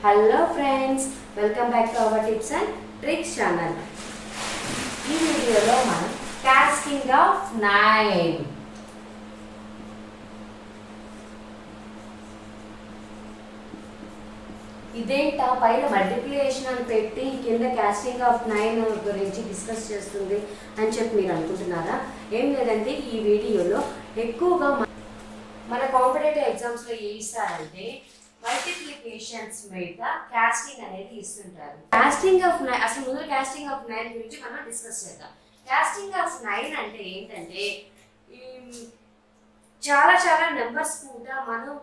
Hello friends, welcome back to our tips and tricks channel. ఈ వీడియోలో మనం casting of 9 ఇదేంటా పైన మల్టిప్లికేషన్ అని పెట్టి కింద కాస్టింగ్ ఆఫ్ 9 గురించి డిస్కస్ చేస్తుంది అని చెప్పి మీరు అనుకుంటున్నారా? ఏం లేదంటే ఈ వీడియోలో ఎక్కువగా మన కాంపిటేటివ్ ఎగ్జామ్స్లో ఏ ఇస్తారంటే మల్టిప్లికేషన్స్ మీద కాస్టింగ్ అనేది ఇస్తుంటారు. కాస్టింగ్ ఆఫ్ 9 అసలు ముందు కాస్టింగ్ ఆఫ్ 9 గురించి మనం డిస్కస్ చేద్దాం. కాస్టింగ్ ఆఫ్ 9 అంటే ఏంటంటే చాలా చాలా నెంబర్స్ కూడా మనం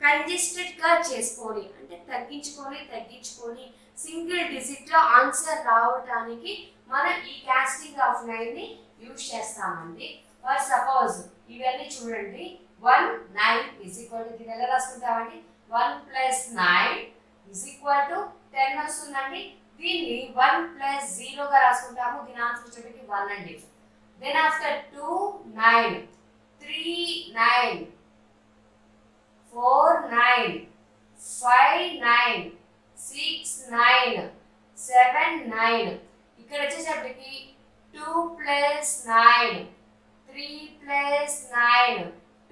కంజెస్టెడ్గా చేసుకొని అంటే తగ్గించుకొని సింగిల్ డిజిట్లో ఆన్సర్ రావడానికి మనం ఈ కాస్టింగ్ ఆఫ్ 9ని యూజ్ చేస్తామండి. ఫర్ సపోజ్ ఇవన్నీ చూడండి, 1 9 ఈజ్ ఈక్వల్ టు, దీన్ని ఎలా రాసుకుంటామండి, 1 ప్లస్ 9 ఈజ్ ఈక్వల్ టు 10 వస్తుందండి. దీన్ని 1 ప్లస్ 0గా రాసుకుంటాము. దీని ఆన్సర్ వచ్చేటికి 1 అండి. Then after 2 9 3 9 4 9 5 9 6 9 7 9. ఇక్కడ వచ్చేసరికి 2 plus 9 3 plus 9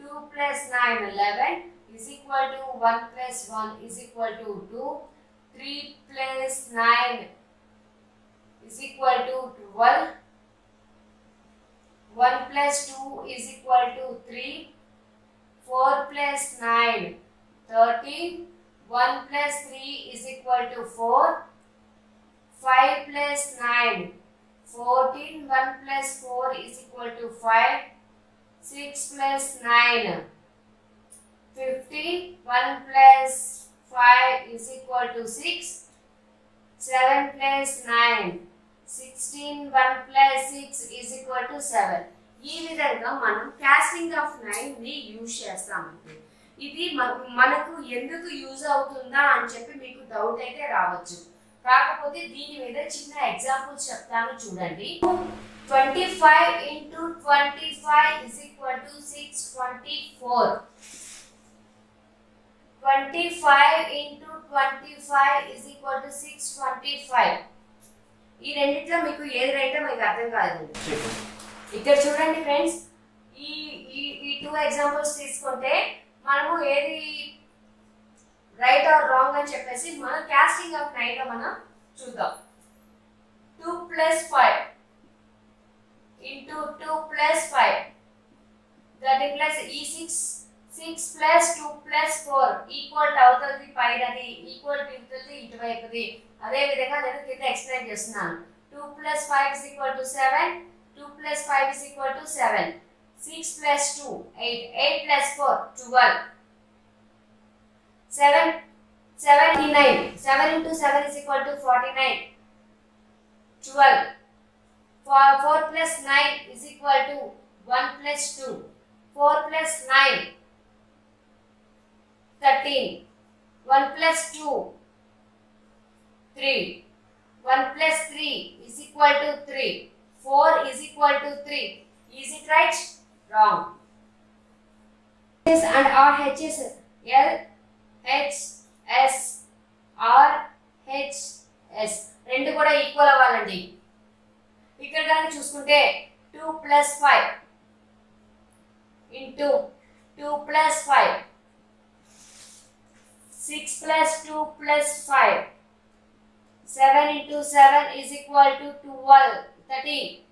2 plus 9 11 is equal to 1 plus 1 is equal to 2. 3 plus 9 is equal to 12. 1 plus 2 is equal to 3. 4 plus 9 13. 1 plus 3 is equal to 4. 5 plus 9 14. 1 plus 4 is equal to 5. 6 plus 9 15. 1 plus 5 is equal to 6. 7 plus 9 16. 1 plus 6 is equal to 7. ఈ విధంగా మనం casting of 9ని use చేస్తామండి. ఇది మనకు ఎందుకు use అవుతుందా అని చెప్పి మీకు డౌట్ అయితే రావచ్చు. కాకపోతే దీని మీద చిన్న ఎగ్జాంపుల్స్ చెప్తాను చూడండి. 25 into 25 is equal to 624. 25 into 25 is equal to 625. ఈ రెండిట్లో మీకు ఏది రైటో మీకు అర్థం కాదండి. ఇక్కడ చూడండి ఫ్రెండ్స్, ఈ 2 ఎగ్జాంపుల్స్ తీసుకుంటే మనము ఏది రైట్ ఆర్ రాంగ్ అని చెప్పేసి మనం కాస్టింగ్ ఆఫ్ 9లో మనం చూద్దాం. 2 plus 5 into 2 plus 5 that implies e6 plus 2 plus 4 equal అవుతుంది పైనది, ఈక్వల్ అవుతుంది ఇటువైపుది. అదే విధంగా నేను కింద ఎక్స్ప్లెయిన్ చేస్తున్నాను. 2 plus 5 is equal to 7. 2 plus 5 is equal to 7. 6 plus 2 8. 8 plus 4 12. 79. 7 into 7 is equal to 49. 12. 4 plus 9 is equal to 1 plus 2. 4 plus 9 13. 1 plus 2 3. 1 plus 3 is equal to 3. 4 is equal to 3. Is it right? Wrong. And RHS L H S R H S రెండు కూడా equal అవ్వాలండి. ఇక్కడ కనుక చూసుకుంటే 2 plus 5 into 2 plus 5 6 plus 2 plus 5 7 into 7 is equal to 12 13.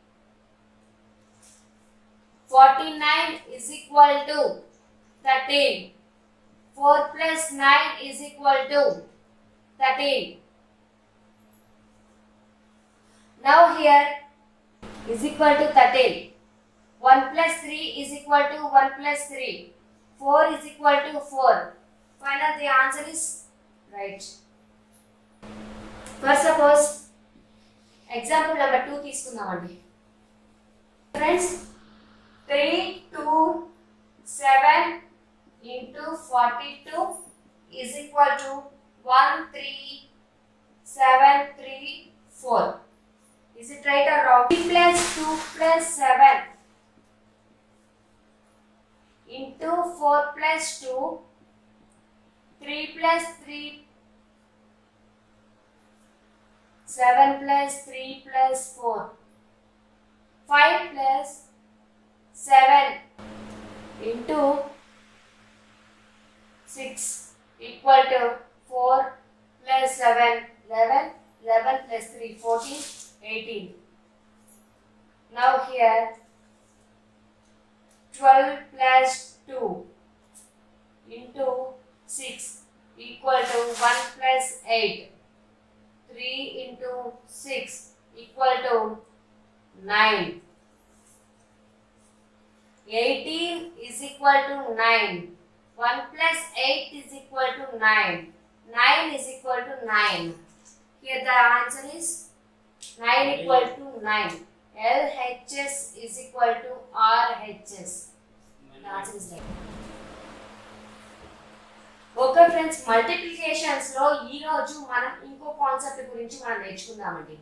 49 is equal to 13. 4 plus 9 is equal to 13. Now here is equal to 13. 1 plus 3 is equal to 1 plus 3. 4 is equal to 4. Finally the answer is right. First suppose example number 2 తీసుకుందామండి. Friends, 3 2 7 into 42 is equal to 1 3 7 3 4. Is it right or wrong? 3 plus 2 plus 7 into 4 plus 2 3 plus 3 7 plus 3 plus 4. 5 plus 7 into 6 equal to 4 plus 7, 11, 11 plus 3, 14, 18. Now here 12 plus 2 into 6 equal to 1 plus 8. 3 into 6 equal to 9. 18 is equal to 9. 1 plus 8 is equal to 9. 9 is equal to 9. Here the answer is 9 equal to 9. LHS is equal to RHS. The answer is right. Okay friends, multiplications లో ఈ రోజు మనం ఇంకో concept గురించి మనం నేర్చుకుందామండి.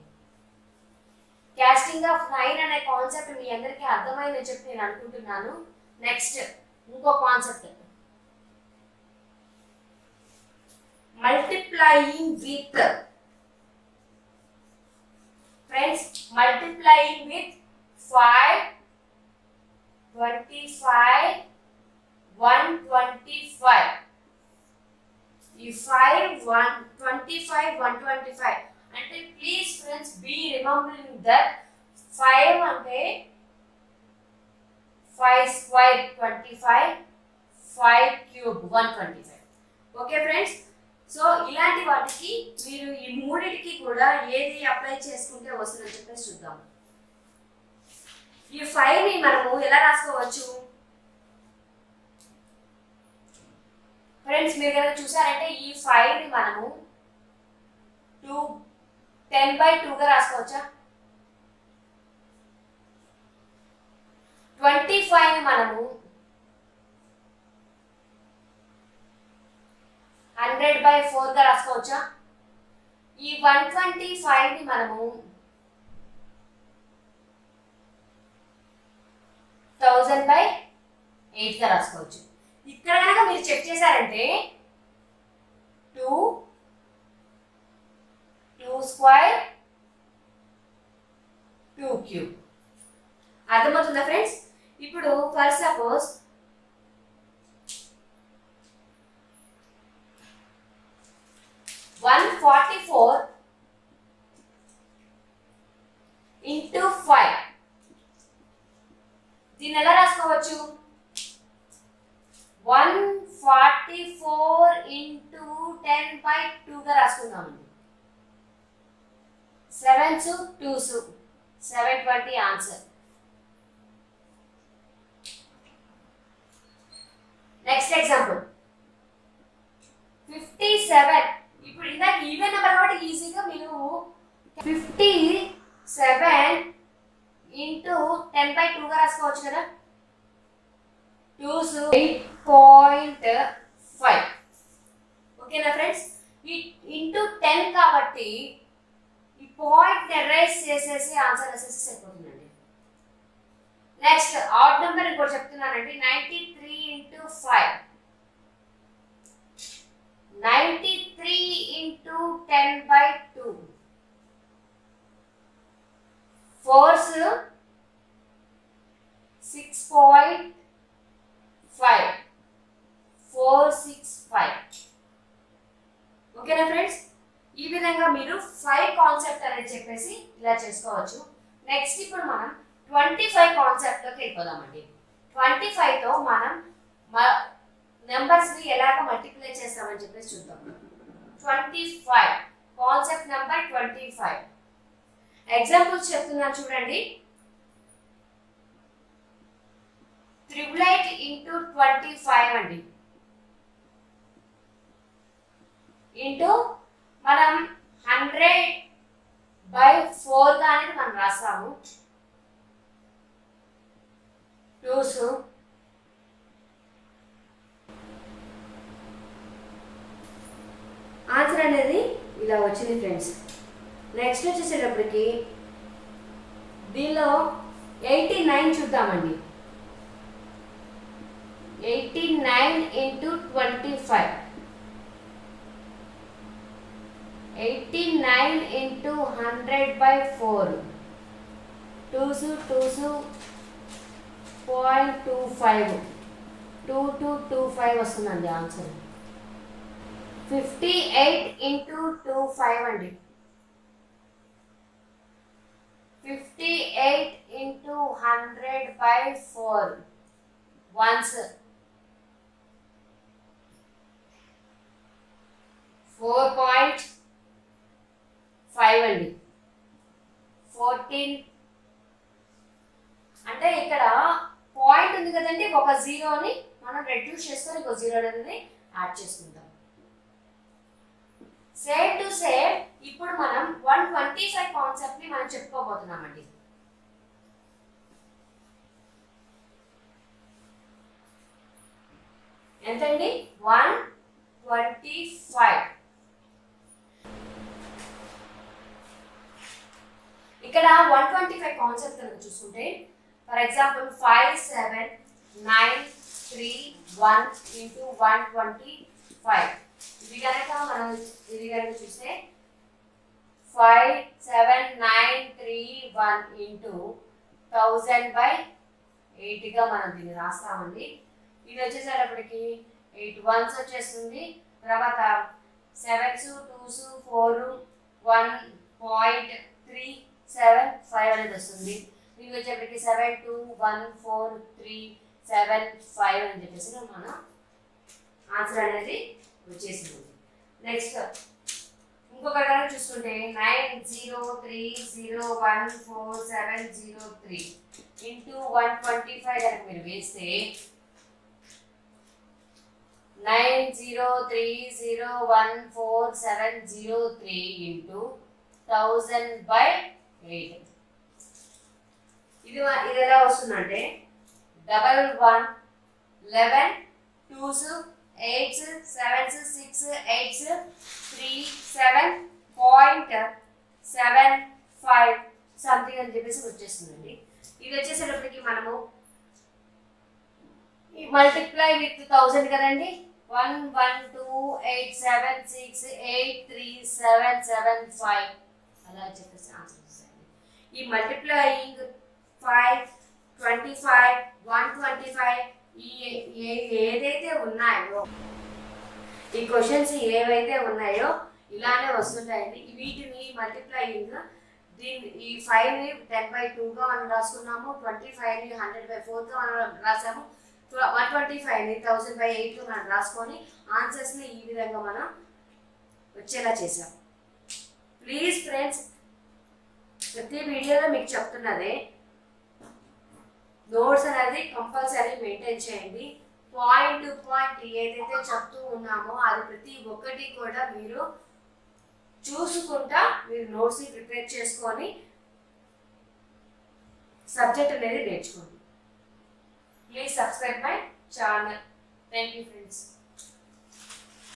Casting of 9 అనే concept మీ అందరికీ అర్థమైందని చెప్పి నేను అనుకుంటున్నాను. నెక్స్ట్ ఇంకో concept multiplying with. Friends, multiplying with 5, 25, 125. ఈ 5, 125, 125 అంటే please friends be remembering that 5 అంటే 5 square 25, 5 cube 125. Okay friends, so ఇలాంటి వాటికి మీరు ఈ మూడింటికి కూడా ఏది అప్లై చేసుకుంటే వస్తుందని చెప్పేసి చూద్దాం. ఈ 5 ని మనము ఎలా రాసుకోవచ్చు ఫ్రెండ్స్? మీరు కనుక చూసారంటే ఈ 5 ని మనము 10/2 గా రాసుకోవచ్చా? 25 ని మనము 100/4 గా రాసుకోవచ్చా? ఈ 125 ని మనము 1000/8 గా రాసుకోవచ్చు. ఇక్కడ కనుక మీరు చెక్ చేశారంటే 2 స్క్వేర్ 2 క్యూబ్. అర్థమవుతుందా ఫ్రెండ్స్? ఇప్పుడు ఫర్ సపోజ్ 144 into 5 దీన్ని ఎలా రాసుకోవచ్చు? 144 into 10/2 గా రాసుకుందామండి. 7s 2s 720 answer. Next example 57. ఇప్పుడు ఇందాక ఈవెన్ నెంబర్ కాబట్టి ఈజీగా మీరు 57 into 10/2 గా రాసుకోవచ్చు కదా. 2s 8.5. ఓకేనా ఫ్రెండ్స్? ఈ ఇంటూ 10 కాబట్టి ఈ పాయింట్ ఎరేస్ చేసేసి ఆన్సర్ వేసేసి సరిపోతుందండి. నెక్స్ట్ ఆడ్ నెంబర్ ఇంకోటి చెప్తున్నానండి. 93 into 5. 93 into 10/2. 4s 6.5. 465. ఓకేనా ఫ్రెండ్స్? ఈ విధంగా మీరు 5 కాన్సెప్ట్ అనేది చెప్పేసి ఇలా చేసుకోవచ్చు. నెక్స్ట్ ఇప్పుడు మనం 25 కాన్సెప్ట్ లోకి వెళ్ళిపోదామండి. 25 తో మనం నెంబర్స్ ని ఎలాగ మల్టిప్లై చేస్తామని చెప్పేసి చూద్దాం. 25 కాన్సెప్ట్ నెంబర్ 25. ఎగ్జాంపుల్స్ చెప్తున్నాను చూడండి. 888 into 25 అండి. ఇంటూ మనం 100/4 గా అనేది మనం రాస్తాము. 2s ఆన్సర్ అనేది ఇలా వచ్చింది ఫ్రెండ్స్. నెక్స్ట్ వచ్చేసేటప్పటికి దీనిలో 89 చూద్దామండి. 89 into 25. 89 into 100 by 4. 2 0.25 2225 వస్తుందండి ఆన్సర్. 58 into 25 అండి. 58 into 100 by 4 once 4.5 అండి. 14 అంటే ఇక్కడ పాయింట్ ఉంది కదండి, ఒక జీరోని మనం రెడ్యూస్ చేసుకొని ఇంకో జీరో అనేది యాడ్ చేసుకుంటాం. సేమ్ టు సేమ్ ఇప్పుడు మనం 125 కాన్సెప్ట్ ని మనం చెప్పుకోబోతున్నామండి. ఎంతండి? 125. ఇక్కడ 125 కాన్సెప్ట్ కనుక చూసుకుంటే, ఫర్ ఎగ్జాంపుల్ 5 7 9 3 1 into 125. ఇది కనుక మనం చూస్తే 5 7 9 3 1 into 1000 by 8 గా మనం దీన్ని రాస్తామండి. ఇది వచ్చేసేటప్పటికి 8 1s వచ్చేస్తుంది. తర్వాత 7s 2s 4 1.375 అనేది వస్తుంది. ఇది వచ్చేప్పటికి 7 2 1 4 3 7 5 అని చెప్పేసి మన ఆన్సర్ అనేది వచ్చేసింది. నెక్స్ట్ ఇంకొక కనుక చూసుకుంటే 9030147003 ఇంటూ 125 కనుక మీరు వేస్తే 9030147003 ఇంటూ 1000 by 8. ఇది ఎలా వస్తుందంటే 11 11 2s 8s 7s 6 8s 3 7.75 something అని చెప్పేసి వచ్చేస్తుందండి. ఇది వచ్చేసేటప్పటికి మనము మల్టిప్లై విత్ 1000 కదండి. 1 1 2 8 7 6 8 3 7 7 5 అలా చెప్పేసి ఆన్సర్ వస్తుంది. ఈ మల్టిప్లైయింగ్ 5 25 125 ఏదైతే ఉన్నాయో, ఈ క్వశ్చన్స్ ఏవైతే ఉన్నాయో ఇలానే వస్తుంటాయండి. వీటిని మల్టిప్లైయింగ్ ఈ 5ని 10/2గా మనం రాసుకున్నాము, 25ని 100/4గా మనం రాసాము, 125ని 1000/8 మనం రాసుకొని ఆన్సర్స్ని ఈ విధంగా మనం వచ్చేలా చేసాం. ప్లీజ్ ఫ్రెండ్స్, ప్రతి వీడియోలో మీకు చెప్తున్నదే నోట్స్ అనేది కంపల్సరీ మెయింటైన్ చేయండి. పాయింట్ టు పాయింట్ ఏదైతే చెప్తూ ఉన్నామో అది ప్రతి ఒక్కటి కూడా మీరు చూసుకుంటా మీరు నోట్స్ని ప్రిపేర్ చేసుకొని సబ్జెక్ట్ అనేది నేర్చుకోండి. Please subscribe my channel. Thank you friends.